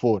4,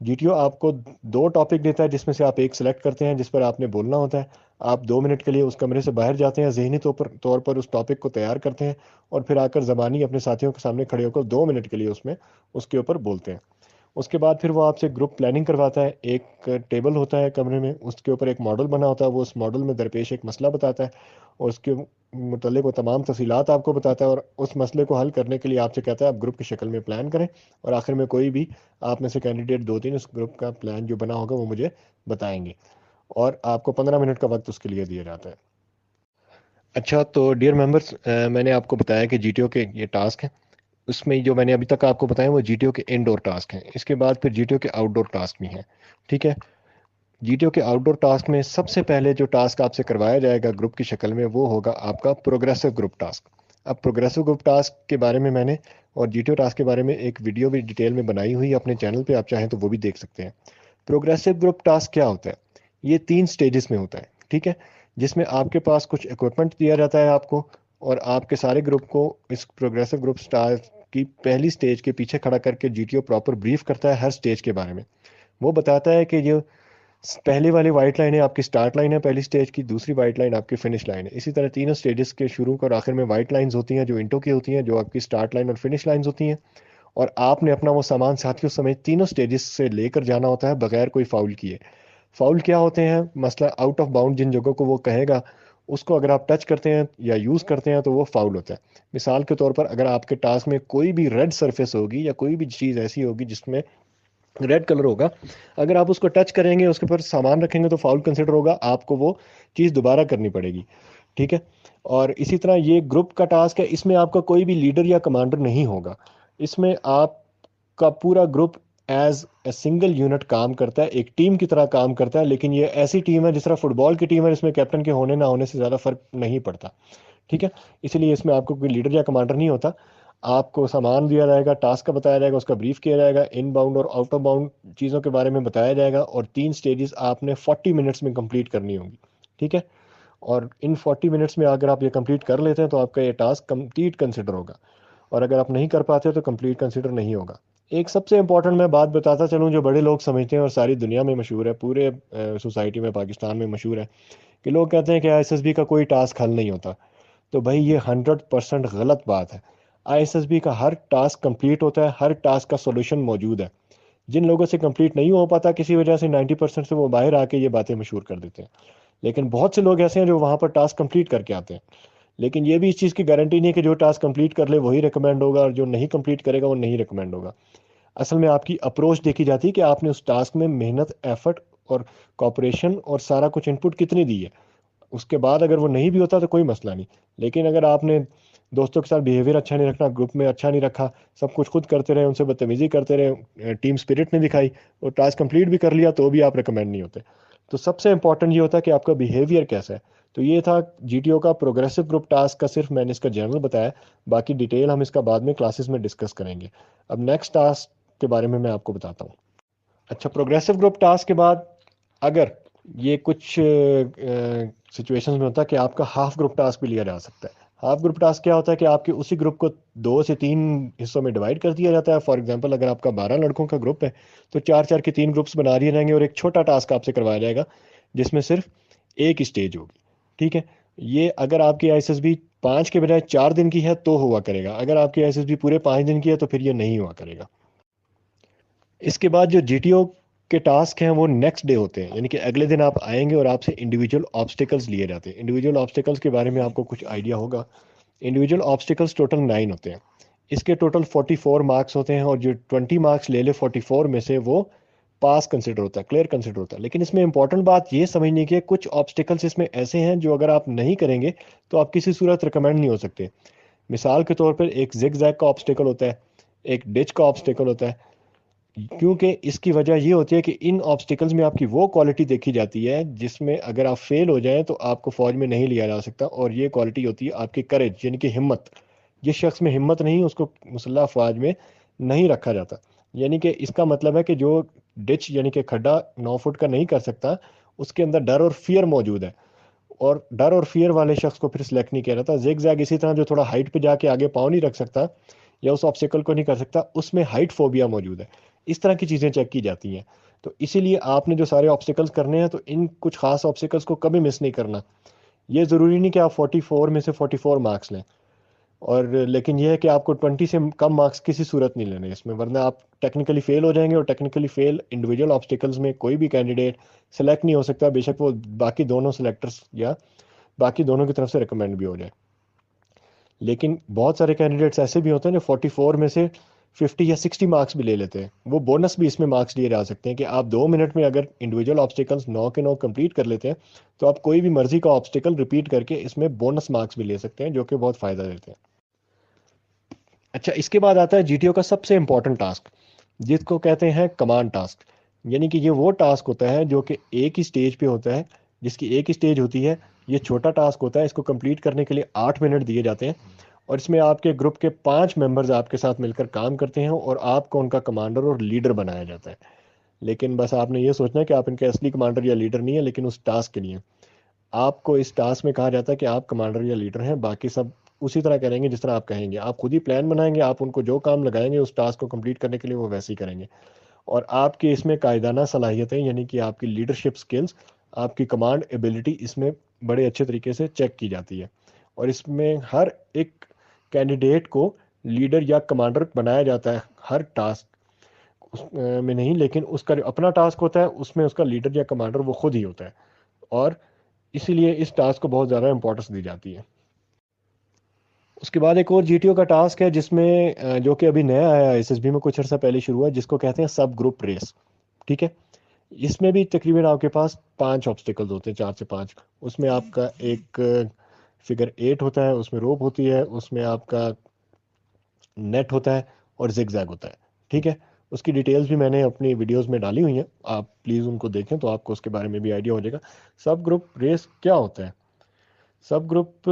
GTO آپ کو 2 topic دیتا ہے جس میں سے آپ ایک سلیکٹ کرتے ہیں جس پر آپ نے بولنا ہوتا ہے. آپ 2 منٹ کے لیے اس کمرے سے باہر جاتے ہیں, ذہنی طور پر اس ٹاپک کو تیار کرتے ہیں, اور پھر آ کر زبانی اپنے ساتھیوں کے سامنے کھڑے ہو کر 2 منٹ کے لیے اس کے اوپر بولتے ہیں. اس کے بعد پھر وہ آپ سے گروپ پلاننگ کرواتا ہے. ایک ٹیبل ہوتا ہے کمرے میں, اس کے اوپر ایک ماڈل بنا ہوتا ہے, وہ اس ماڈل میں درپیش ایک مسئلہ بتاتا ہے اور اس کے متعلق وہ تمام تفصیلات آپ کو بتاتا ہے, اور اس مسئلے کو حل کرنے کے لیے آپ سے کہتا ہے آپ گروپ کی شکل میں پلان کریں, اور آخر میں کوئی بھی آپ میں سے کینڈیڈیٹ 2-3 اس گروپ کا پلان جو بنا ہوگا وہ مجھے بتائیں گے, اور آپ کو 15 منٹ کا وقت اس کے لیے دیا جاتا ہے. اچھا, تو ڈیئر ممبرس, میں نے آپ کو بتایا کہ GTO کے یہ ٹاسک ہیں. اس میں جو میں نے ابھی تک آپ کو بتایا وہ GTO کے انڈور ٹاسک ہیں. اس کے بعد پھر GTO کے آؤٹ ڈور ٹاسک بھی ہیں. ٹھیک ہے. GTO کے آؤٹ ڈور ٹاسک میں سب سے پہلے جو ٹاسک آپ سے کروایا جائے گا گروپ کی شکل میں وہ ہوگا آپ کا پروگریسو گروپ ٹاسک. اب پروگریسو گروپ ٹاسک کے بارے میں نے اور GTO ٹاسک کے بارے میں ایک ویڈیو بھی ڈیٹیل میں بنائی ہوئی ہے اپنے چینل پہ, آپ چاہیں تو وہ بھی دیکھ سکتے ہیں. پروگریسو گروپ ٹاسک کیا ہوتا ہے؟ یہ 3 سٹیجز میں ہوتا ہے. ٹھیک ہے, جس میں آپ کے پاس کچھ اکوپمنٹ دیا جاتا ہے آپ کو, اور آپ کے سارے گروپ کو اس پروگریسو گروپ کی پہلی سٹیج کے پیچھے کھڑا کر کے GTO پراپر بریف کرتا ہے ہر سٹیج کے بارے میں. وہ بتاتا ہے کہ جو پہلی والی وائٹ لائن ہے آپ کی سٹارٹ لائن ہے پہلی سٹیج کی, دوسری وائٹ لائن آپ کی فنش لائن ہے. اسی طرح تینوں سٹیجز کے شروع اور آخر میں وائٹ لائنز ہوتی ہیں جو انٹو کی ہوتی ہیں, جو آپ کی سٹارٹ لائن اور فنش لائنز ہوتی ہیں, اور آپ نے اپنا وہ سامان ساتھیوں سمیت تینوں سٹیجز سے لے کر جانا ہوتا ہے بغیر کوئی فاؤل کیے. فاؤل کیا ہوتے ہیں؟ مسئلہ آؤٹ آف باؤنڈ جن جگہوں کو وہ کہے گا اس کو اگر آپ ٹچ کرتے ہیں یا یوز کرتے ہیں تو وہ فاؤل ہوتا ہے. مثال کے طور پر اگر آپ کے ٹاسک میں کوئی بھی ریڈ سرفیس ہوگی یا کوئی بھی چیز ایسی ہوگی جس میں ریڈ کلر ہوگا, اگر آپ اس کو ٹچ کریں گے اس کے اوپر سامان رکھیں گے تو فاؤل کنسیڈر ہوگا, آپ کو وہ چیز دوبارہ کرنی پڑے گی. ٹھیک ہے. اور اسی طرح یہ گروپ کا ٹاسک ہے, اس میں آپ کا کوئی بھی لیڈر یا کمانڈر نہیں ہوگا. اس میں آپ کا پورا group as a single unit کام کرتا ہے, ایک ٹیم کی طرح کام کرتا ہے, لیکن یہ ایسی ٹیم ہے جس طرح فٹ بال کی ٹیم ہے, اس میں کیپٹن کے ہونے نہ ہونے سے زیادہ فرق نہیں پڑتا. ٹھیک ہے. اس لیے اس میں آپ کو کوئی لیڈر یا کمانڈر نہیں ہوتا. آپ کو سامان دیا جائے گا, ٹاسک کا بتایا جائے گا, اس کا بریف کیا جائے گا, ان باؤنڈ اور آؤٹ آف باؤنڈ چیزوں کے بارے میں بتایا جائے گا, اور 3 سٹیجز آپ نے 40 منٹس میں کمپلیٹ کرنی ہوں گی. ٹھیک ہے. اور ان 40 منٹس میں اگر آپ یہ کمپلیٹ کر لیتے ہیں تو آپ کا یہ ٹاسک کمپلیٹ کنسیڈر ہوگا, اور اگر آپ نہیں کر پاتے تو کمپلیٹ کنسیڈر نہیں ہوگا. ایک سب سے امپورٹنٹ میں بات بتاتا چلوں جو بڑے لوگ سمجھتے ہیں اور ساری دنیا میں مشہور ہے, پورے سوسائٹی میں پاکستان میں مشہور ہے, کہ لوگ کہتے ہیں کہ ISSB کا کوئی ٹاسک حل نہیں ہوتا. تو بھائی یہ 100% غلط بات ہے. ISSB کا ہر ٹاسک کمپلیٹ ہوتا ہے, ہر ٹاسک کا سولوشن موجود ہے. جن لوگوں سے کمپلیٹ نہیں ہو پاتا کسی وجہ سے 90% سے وہ باہر آ کے یہ باتیں مشہور کر دیتے ہیں, لیکن بہت سے لوگ ایسے ہیں جو وہاں پر ٹاسک کمپلیٹ کر کے آتے ہیں. لیکن یہ بھی اس چیز کی گارنٹی نہیں کہ جو ٹاسک کمپلیٹ کر لے وہی ریکمینڈ ہوگا, اور جو نہیں کمپلیٹ کرے گا وہ نہیں ریکمینڈ ہوگا. اصل میں آپ کی اپروچ دیکھی جاتی ہے کہ آپ نے اس ٹاسک میں محنت, ایفرٹ اور کوآپریشن اور سارا کچھ ان پٹ کتنی دی ہے. اس کے بعد اگر وہ نہیں بھی ہوتا تو کوئی مسئلہ نہیں, لیکن اگر آپ نے دوستوں کے ساتھ بیہیویئر اچھا نہیں رکھنا, گروپ میں اچھا نہیں رکھا, سب کچھ خود کرتے رہے, ان سے بدتمیزی کرتے رہے, ٹیم اسپرٹ نہیں دکھائی, اور ٹاسک کمپلیٹ بھی کر لیا تو بھی آپ ریکمینڈ نہیں ہوتے. تو سب سے امپورٹنٹ یہ ہوتا ہے کہ آپ کا بیہیویئر کیسا ہے. تو یہ تھا GTO کا پروگریسو گروپ ٹاسک کا, صرف میں نے اس کا جنرل بتایا, باقی ڈیٹیل ہم اس کا بعد میں کلاسز میں ڈسکس کریں گے. اب نیکسٹ ٹاسک کے بارے میں آپ کو بتاتا ہوں. اچھا, پروگریسو گروپ ٹاسک کے بعد اگر یہ کچھ سچویشنز میں ہوتا ہے کہ آپ کا ہاف گروپ ٹاسک بھی لیا جا سکتا ہے. ہاف گروپ ٹاسک کیا ہوتا ہے کہ آپ کے اسی گروپ کو 2 سے 3 حصوں میں ڈیوائڈ کر دیا جاتا ہے. فار ایگزامپل اگر آپ کا 12 لڑکوں کا گروپ ہے تو 4-4 کے 3 گروپس بنا دیے جائیں گے, اور ایک چھوٹا ٹاسک آپ سے کروایا جائے گا جس میں صرف ایک اسٹیج ہوگی. ٹھیک ہے. یہ اگر آپ کی ISSB 5 کے بجائے 4 دن کی ہے تو ہوا کرے گا, اگر آپ کی ISSB پورے 5 دن کی ہے تو پھر یہ نہیں ہوا کرے گا. اس کے بعد جو GTO کے ٹاسک ہیں وہ نیکسٹ ڈے ہوتے ہیں, یعنی کہ اگلے دن آپ آئیں گے اور آپ سے انڈیویجول آبسٹیکلز لیے جاتے ہیں. انڈیویجول آبسٹیکلز کے بارے میں آپ کو کچھ آئیڈیا ہوگا. انڈیویجول آبسٹیکلز ٹوٹل 9 ہوتے ہیں. اس کے ٹوٹل 44 مارکس ہوتے ہیں, اور جو 20 مارکس لے لے 44 میں سے وہ پاس کنسیڈر ہوتا ہے, کلیئر کنسیڈر ہوتا ہے. لیکن اس میں امپورٹنٹ بات یہ سمجھنے کی ہے کچھ آبسٹیکلز اس میں ایسے ہیں جو اگر آپ نہیں کریں گے تو آپ کسی صورت ریکمینڈ نہیں ہو سکتے. مثال کے طور پر ایک زگ زیگ کا آبسٹیکل ہوتا ہے, ایک ڈچ کا آبسٹیکل ہوتا ہے, کیونکہ اس کی وجہ یہ ہوتی ہے کہ ان آبسٹیکلز میں آپ کی وہ کوالٹی دیکھی جاتی ہے جس میں اگر آپ فیل ہو جائیں تو آپ کو فوج میں نہیں لیا جا سکتا, اور یہ کوالٹی ہوتی ہے آپ کی کریج, یعنی کہ ہمت. جس شخص میں ہمت نہیں اس کو مسلح افواج میں نہیں رکھا جاتا. یعنی کہ اس کا مطلب ہے کہ جو ڈچ یعنی کہ کھڈا 9 فٹ کا نہیں کر سکتا, اس کے اندر ڈر اور فیئر موجود ہے, اور ڈر اور فیئر والے شخص کو پھر سلیکٹ نہیں کیا جاتا. زیگ زیگ اسی طرح جو تھوڑا ہائٹ پہ جا کے آگے پاؤں نہیں رکھ سکتا یا اس آبسٹیکل کو نہیں کر سکتا, اس میں ہائٹ فوبیا موجود ہے. اس طرح کی چیزیں چیک کی جاتی ہیں. تو اسی لیے آپ نے جو سارے آبسٹیکلس کرنے ہیں تو ان کچھ خاص آبسٹیکلس کو کبھی مس نہیں کرنا. یہ ضروری نہیں کہ آپ 44 میں سے 44 مارکس لیں، اور لیکن یہ ہے کہ آپ کو 20 سے کم مارکس کسی صورت نہیں لینے اس میں، ورنہ آپ ٹیکنیکلی فیل ہو جائیں گے. اور ٹیکنیکلی فیل انڈیویجول آبسٹیکلس میں کوئی بھی کینڈیڈیٹ سلیکٹ نہیں ہو سکتا، بے شک وہ باقی دونوں سلیکٹرس یا باقی دونوں کی طرف سے ریکمینڈ بھی ہو جائے. لیکن بہت سارے کینڈیڈیٹس ایسے بھی ہوتے ہیں جو 44 میں سے 50 یا 60 مارکس بھی لے لیتے ہیں. وہ بونس بھی اس میں مارکس لیے جا سکتے ہیں کہ آپ 2 منٹ میں اگر انڈیویجول آبسٹیکلس 9 کے 9 کمپلیٹ کر لیتے ہیں تو آپ کوئی بھی مرضی کا آبسٹیکل ریپیٹ کر کے اس میں بونس مارکس بھی لے سکتے ہیں، جو کہ بہت فائدہ دیتے ہیں. اچھا، اس کے بعد آتا ہے جی ٹی او کا سب سے امپورٹنٹ ٹاسک، جس کو کہتے ہیں کمانڈ ٹاسک. یعنی کہ یہ وہ ٹاسک ہوتا ہے جو کہ ایک ہی سٹیج پہ ہوتا ہے، جس کی ایک ہی سٹیج ہوتی ہے. یہ چھوٹا ٹاسک ہوتا ہے، اس کو کمپلیٹ کرنے کے لیے 8 منٹ دیے جاتے ہیں، اور اس میں آپ کے گروپ کے 5 ممبرز آپ کے ساتھ مل کر کام کرتے ہیں اور آپ کو ان کا کمانڈر اور لیڈر بنایا جاتا ہے. لیکن بس آپ نے یہ سوچنا ہے کہ آپ ان کے اصلی کمانڈر یا لیڈر نہیں ہے، لیکن اس ٹاسک کے لیے آپ کو اس ٹاسک میں کہا جاتا ہے کہ آپ کمانڈر یا لیڈر ہیں، باقی سب اسی طرح کریں گے جس طرح آپ کہیں گے. آپ خود ہی پلان بنائیں گے، آپ ان کو جو کام لگائیں گے اس ٹاسک کو کمپلیٹ کرنے کے لیے وہ ویسے ہی کریں گے. اور آپ کی اس میں قائدانہ صلاحیتیں، یعنی کہ آپ کی لیڈرشپ سکلز، آپ کی کمانڈ ایبلٹی اس میں بڑے اچھے طریقے سے چیک کی جاتی ہے. اور اس میں ہر ایک کینڈیڈیٹ کو لیڈر یا کمانڈر بنایا جاتا ہے ہر ٹاسک میں نہیں، لیکن اس کا جو اپنا ٹاسک ہوتا ہے اس میں اس کا لیڈر یا کمانڈر وہ خود ہی ہوتا ہے. اور اسی لیے اس ٹاسک کو بہت زیادہ امپورٹنس دی جاتی ہے. اس کے بعد ایک اور جی ٹی او کا ٹاسک ہے جس میں جو کہ ابھی نیا آیا ہے، ایس ایس بی میں کچھ عرصہ پہلے شروع ہوا، جس کو کہتے ہیں سب گروپ ریس. ٹھیک ہے، اس میں بھی تقریباً آپ کے پاس 5 آبسٹیکلز ہوتے ہیں، 4 سے 5. اس میں آپ کا ایک فگر 8 ہوتا ہے، اس میں روپ ہوتی ہے، اس میں آپ کا نیٹ ہوتا ہے اور زگ زیگ ہوتا ہے. ٹھیک ہے، اس کی ڈیٹیلز بھی میں نے اپنی ویڈیوز میں ڈالی ہوئی ہیں، آپ پلیز ان کو دیکھیں تو آپ کو اس کے بارے میں بھی آئیڈیا ہو جائے گا. سب گروپ ریس کیا ہوتا ہے؟ سب گروپ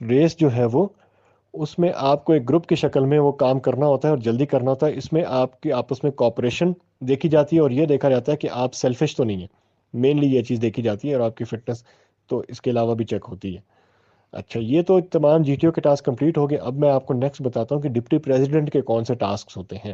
ریس جو ہے وہ، اس میں آپ کو ایک گروپ کی شکل میں وہ کام کرنا ہوتا ہے اور جلدی کرنا ہوتا ہے. اس میں آپ کی آپس میں کوآپریشن دیکھی جاتی ہے اور یہ دیکھا جاتا ہے کہ آپ سیلفش تو نہیں ہیں. مینلی یہ چیز دیکھی جاتی ہے، اور آپ کی فٹنس تو اس کے علاوہ بھی چیک ہوتی ہے. اچھا، یہ تو تمام جی ٹی او کے ٹاسک کمپلیٹ ہو گئے. اب میں آپ کو نیکسٹ بتاتا ہوں کہ ڈپٹی پریزیڈنٹ کے کون سے ٹاسکس ہوتے ہیں.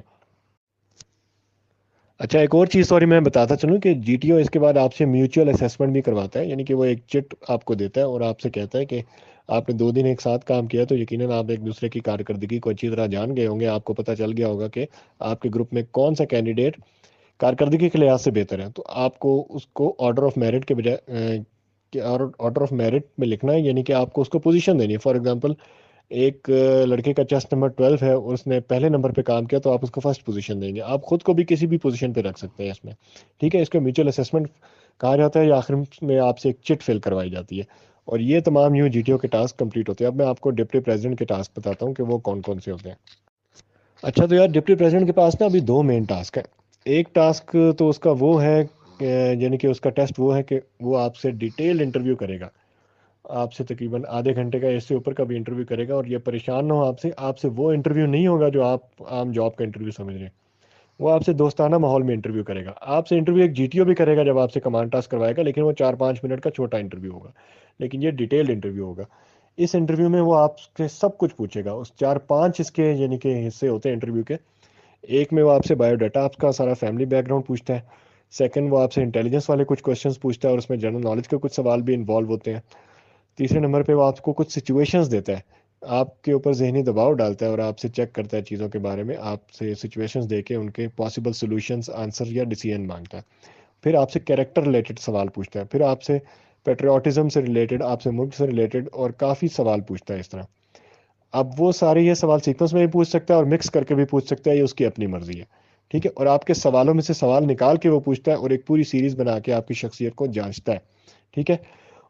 اچھا، ایک اور چیز سوری میں بتاتا چلوں کہ جی ٹی او اس کے بعد آپ سے میوچل اسیسمنٹ بھی کرواتا ہے. یعنی کہ وہ ایک چٹ آپ کو دیتا ہے اور آپ سے کہتا ہے کہ آپ نے 2 دن ایک ساتھ کام کیا تو یقیناً آپ ایک دوسرے کی کارکردگی کو اچھی طرح جان گئے ہوں گے. آپ کو پتہ چل گیا ہوگا کہ آپ کے گروپ میں کون سا کینڈیڈیٹ کارکردگی کے لحاظ سے بہتر ہے. تو آپ کو اس کو آرڈر آف میرٹ کے بجائے آرڈر آف میرٹ میں لکھنا ہے، یعنی کہ آپ کو اس کو پوزیشن دینی ہے. فار ایگزامپل، ایک لڑکے کا چیسٹ نمبر 12 ہے اور اس نے پہلے نمبر پہ کام کیا تو آپ اس کو فرسٹ پوزیشن دیں گے. آپ خود کو بھی کسی بھی پوزیشن پہ رکھ سکتے ہیں اس میں. ٹھیک ہے، اس کو میوچل اسیسمنٹ کہا جاتا ہے، یا آخر میں آپ سے ایک چٹ فل کروائی جاتی ہے. اور یہ تمام یوں جی ٹی او کے ٹاسک کمپلیٹ ہوتے ہیں. اب میں آپ کو ڈپٹی پریزیڈنٹ کے ٹاسک بتاتا ہوں کہ وہ کون کون سے ہوتے ہیں. اچھا، تو یار ڈپٹی پریزیڈنٹ کے پاس نا ابھی 2 مین ٹاسک ہیں. ایک ٹاسک تو اس کا وہ ہے یعنی کہ اس کا ٹیسٹ وہ ہے کہ وہ آپ سے ڈیٹیل انٹرویو کرے گا. آپ سے تقریباً آدھے گھنٹے کا، اس سے اوپر کا بھی انٹرویو کرے گا. اور یہ پریشان نہ ہو، آپ سے وہ انٹرویو نہیں ہوگا جو آپ عام جاب کا انٹرویو سمجھ رہے ہیں. وہ آپ سے دوستانہ ماحول میں انٹرویو کرے گا. آپ سے انٹرویو ایک جی ٹی او بھی کرے گا جب آپ سے کمانڈ ٹاسک کروائے گا، لیکن وہ 4-5 منٹ کا چھوٹا انٹرویو ہوگا. لیکن یہ ڈیٹیلڈ انٹرویو ہوگا. اس انٹرویو میں وہ آپ سے سب کچھ پوچھے گا. اس 4-5 اس کے یعنی کہ حصے ہوتے ہیں انٹرویو کے. ایک میں وہ آپ سے بایو ڈاٹا، آپ کا سارا فیملی بیک گراؤنڈ پوچھتا ہے. سیکنڈ، وہ آپ سے انٹیلیجنس والے کچھ کوشچنس پوچھتا ہے اور اس میں جنرل نالج کے کچھ سوال بھی انوالو ہوتے ہیں. تیسرے نمبر پہ وہ آپ کو کچھ سچویشنز دیتا ہے، آپ کے اوپر ذہنی دباؤ ڈالتا ہے اور آپ سے چیک کرتا ہے چیزوں کے بارے میں. آپ سے سچویشنز دے کے ان کے پاسبل سولوشنز، آنسر یا ڈیسیژن مانگتا ہے. پھر آپ سے کیریکٹر ریلیٹڈ سوال پوچھتا ہے. پھر آپ سے پیٹریوٹزم سے ریلیٹڈ، آپ سے ملک سے ریلیٹڈ اور کافی سوال پوچھتا ہے اس طرح. اب وہ سارے یہ سوال سیکوینس میں بھی پوچھ سکتا ہے اور مکس کر کے بھی پوچھ سکتا ہے، یہ اس کی اپنی مرضی ہے. ٹھیک ہے، اور آپ کے سوالوں میں سے سوال نکال کے وہ پوچھتا ہے اور ایک پوری سیریز بنا کے آپ کی شخصیت کو جانچتا ہے. ٹھیک ہے،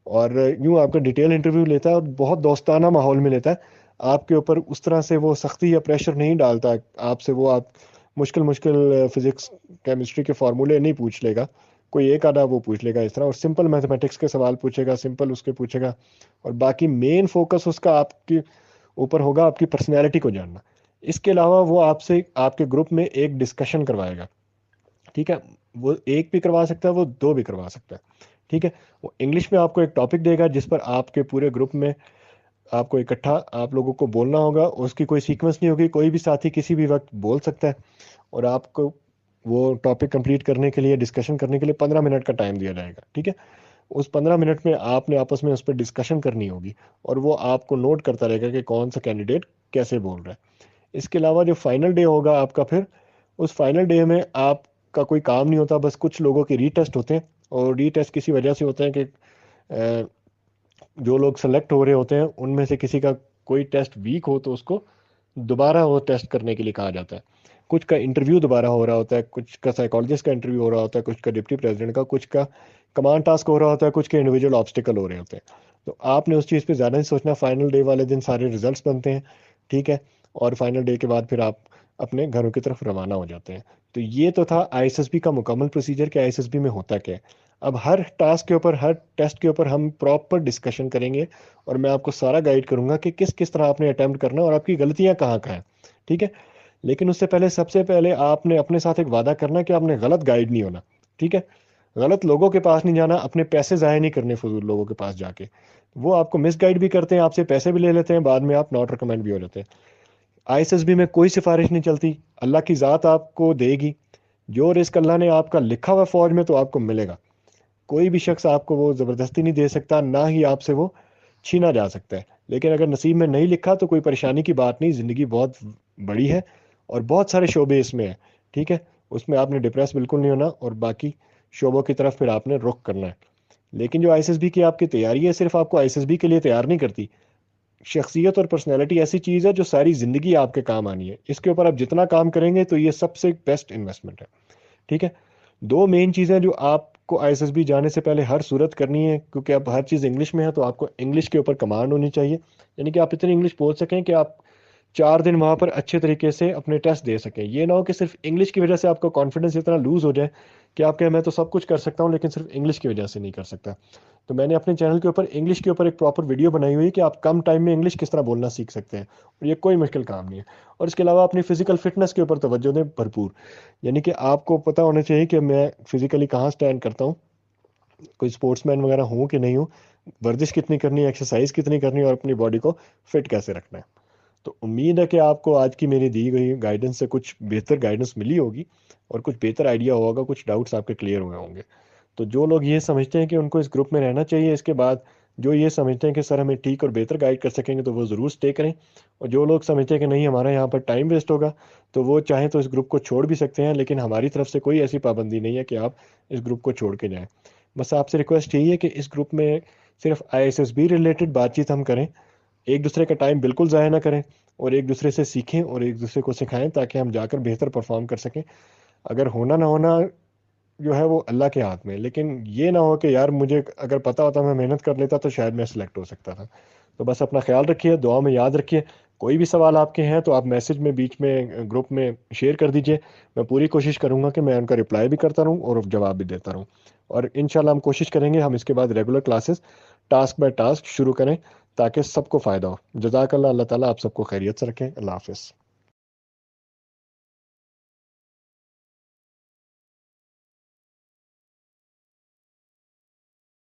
اور یوں آپ کا ڈیٹیل انٹرویو لیتا ہے اور بہت دوستانہ ماحول میں لیتا ہے. آپ کے اوپر اس طرح سے وہ سختی یا پریشر نہیں ڈالتا. آپ سے وہ آپ مشکل فزکس کیمسٹری کے فارمولے نہیں پوچھ لے گا. کوئی ایک آدھا وہ پوچھ لے گا اس طرح، اور سمپل میتھمیٹکس کے سوال پوچھے گا، سمپل اس کے پوچھے گا. اور باقی مین فوکس اس کا آپ کے اوپر ہوگا، آپ کی پرسنالٹی کو جاننا. اس کے علاوہ وہ آپ سے آپ کے گروپ میں ایک ڈسکشن کروائے گا. ٹھیک ہے، وہ ایک بھی کروا سکتا ہے، وہ 2 بھی کروا سکتا ہے. ٹھیک ہے، وہ انگلش میں آپ کو ایک ٹاپک دے گا جس پر آپ کے پورے گروپ میں آپ کو اکٹھا آپ لوگوں کو بولنا ہوگا، اس کی کوئی سیکوینس نہیں ہوگی، کوئی بھی ساتھی کسی بھی وقت بول سکتا ہے، اور آپ کو وہ ٹاپک کمپلیٹ کرنے کے لیے، ڈسکشن کرنے کے لیے 15 منٹ کا ٹائم دیا جائے گا، ٹھیک ہے؟ اس 15 منٹ میں آپ نے آپس میں اس پہ ڈسکشن کرنی ہوگی، اور وہ آپ کو نوٹ کرتا رہے گا کہ کون سا کینڈیڈیٹ کیسے بول رہا ہے۔ اس کے علاوہ جو فائنل ڈے ہوگا آپ کا، پھر اس فائنل ڈے میں آپ کا کوئی کام نہیں ہوتا، بس کچھ لوگوں کے ری ٹیسٹ ہوتے ہیں، اور ری ٹیسٹ کسی وجہ سے ہوتے ہیں کہ جو لوگ سلیکٹ ہو رہے ہوتے ہیں ان میں سے کسی کا کوئی ٹیسٹ ویک ہو تو اس کو دوبارہ وہ ٹیسٹ کرنے کے لیے کہا جاتا ہے۔ کچھ کا انٹرویو دوبارہ ہو رہا ہوتا ہے، کچھ کا سائیکالوجسٹ کا انٹرویو ہو رہا ہوتا ہے، کچھ کا ڈپٹی پریزیڈنٹ کا، کچھ کا کمانڈ ٹاسک ہو رہا ہوتا ہے، کچھ کے انڈیویجول آبسٹیکل ہو رہے ہوتے ہیں۔ تو آپ نے اس چیز پہ زیادہ نہیں سوچنا، فائنل ڈے والے دن سارے ریزلٹس بنتے ہیں، ٹھیک ہے؟ اور فائنل ڈے کے بعد پھر آپ اپنے گھروں کی طرف روانہ ہو جاتے ہیں۔ تو یہ تو تھا آئی ایس ایس بی کا مکمل پروسیجر کہ آئی ایس ایس بی میں ہوتا کیا ہے۔ اب ہر ٹاسک کے اوپر، ہر ٹیسٹ کے اوپر ہم پراپر ڈسکشن کریں گے، اور میں آپ کو سارا گائیڈ کروں گا کہ کس کس طرح آپ نے اٹیمپٹ کرنا ہے اور آپ کی غلطیاں کہاں کہاں ہیں، ٹھیک ہے؟ لیکن اس سے پہلے، سب سے پہلے آپ نے اپنے ساتھ ایک وعدہ کرنا کہ آپ نے غلط گائیڈ نہیں ہونا، ٹھیک ہے؟ غلط لوگوں کے پاس نہیں جانا، اپنے پیسے ضائع نہیں کرنے فضول لوگوں کے پاس جا کے۔ وہ آپ کو مس گائیڈ بھی کرتے ہیں، آپ سے پیسے بھی لے لیتے ہیں، بعد میں آپ ناٹ ریکمینڈ بھی ہو جاتے ہیں۔ آئی ایس ایس بی میں کوئی سفارش نہیں چلتی، اللہ کی ذات آپ کو دے گی جو رزق اللہ نے آپ کا لکھا ہوا فوج میں، تو آپ کو ملے گا۔ کوئی بھی شخص آپ کو وہ زبردستی نہیں دے سکتا، نہ ہی آپ سے وہ چھینا جا سکتا ہے۔ لیکن اگر نصیب میں نہیں لکھا تو کوئی پریشانی کی بات نہیں، زندگی بہت بڑی ہے اور بہت سارے شعبے اس میں ہیں، ٹھیک ہے؟ اس میں آپ نے ڈپریس بالکل نہیں ہونا، اور باقی شعبوں کی طرف پھر آپ نے رخ کرنا ہے۔ لیکن جو آئی ایس ایس بی کی آپ کی تیاری ہے، صرف آپ کو آئی ایس ایس بی کے لیے تیار نہیں کرتی۔ شخصیت اور پرسنالٹی ایسی چیز ہے جو ساری زندگی آپ کے کام آنی ہے، اس کے اوپر آپ جتنا کام کریں گے تو یہ سب سے بیسٹ انویسٹمنٹ ہے، ٹھیک ہے؟ دو مین چیزیں جو آپ کو آئی ایس ایس بی جانے سے پہلے ہر صورت کرنی ہے، کیونکہ اب ہر چیز انگلش میں ہے، تو آپ کو انگلش کے اوپر کمانڈ ہونی چاہیے، یعنی کہ آپ اتنی انگلش بول سکیں کہ آپ 4 دن وہاں پر اچھے طریقے سے اپنے ٹیسٹ دے سکیں۔ یہ نہ ہو کہ صرف انگلش کی وجہ سے آپ کا کانفیڈنس اتنا لوز ہو جائے کہ آپ کہیں میں تو سب کچھ کر سکتا ہوں لیکن صرف انگلش کی وجہ سے نہیں کر سکتا۔ تو میں نے اپنے چینل کے اوپر انگلش کے اوپر ایک پراپر ویڈیو بنائی ہوئی ہے کہ آپ کم ٹائم میں انگلش کس طرح بولنا سیکھ سکتے ہیں، اور یہ کوئی مشکل کام نہیں ہے۔ اور اس کے علاوہ اپنی فزیکل فٹنس کے اوپر توجہ دیں بھرپور، یعنی کہ آپ کو پتہ ہونا چاہیے کہ میں فزیکلی کہاں سٹینڈ کرتا ہوں، کوئی سپورٹس مین وغیرہ ہوں کہ نہیں ہوں، ورزش کتنی کرنی ہے، ایکسرسائز کتنی کرنی ہے، اور اپنی باڈی کو فٹ کیسے رکھنا ہے۔ تو امید ہے کہ آپ کو آج کی میری دی گئی گائیڈنس سے کچھ بہتر گائیڈنس ملی ہوگی، اور کچھ بہتر آئیڈیا ہوگا، کچھ ڈاؤٹس آپ کے کلیئر ہوئے ہوں گے۔ تو جو لوگ یہ سمجھتے ہیں کہ ان کو اس گروپ میں رہنا چاہیے، اس کے بعد جو یہ سمجھتے ہیں کہ سر ہمیں ٹھیک اور بہتر گائیڈ کر سکیں گے، تو وہ ضرور سٹے کریں۔ اور جو لوگ سمجھتے ہیں کہ نہیں ہمارا یہاں پر ٹائم ویسٹ ہوگا، تو وہ چاہیں تو اس گروپ کو چھوڑ بھی سکتے ہیں، لیکن ہماری طرف سے کوئی ایسی پابندی نہیں ہے کہ آپ اس گروپ کو چھوڑ کے جائیں۔ بس آپ سے ریکویسٹ یہی ہے کہ اس گروپ میں صرف I S S B related بات چیت ہم کریں، ایک دوسرے کا ٹائم بالکل ضائع نہ کریں، اور ایک دوسرے سے سیکھیں اور ایک دوسرے کو سکھائیں تاکہ ہم جا کر بہتر پرفارم کر سکیں۔ اگر ہونا نہ ہونا جو ہے وہ اللہ کے ہاتھ میں ہے، لیکن یہ نہ ہو کہ یار مجھے اگر پتا ہوتا میں محنت کر لیتا تو شاید میں سلیکٹ ہو سکتا تھا۔ تو بس اپنا خیال رکھیے، دعا میں یاد رکھیے۔ کوئی بھی سوال آپ کے ہیں تو آپ میسج میں بیچ میں گروپ میں شیئر کر دیجئے، میں پوری کوشش کروں گا کہ میں ان کا رپلائی بھی کرتا رہوں اور جواب بھی دیتا رہوں۔ اور انشاءاللہ ہم کوشش کریں گے ہم اس کے بعد regular classes task by task شروع کریں تاکہ سب کو فائدہ ہو۔ جزاک اللہ، اللہ تعالیٰ آپ سب کو خیریت سے رکھیں۔ اللہ حافظ۔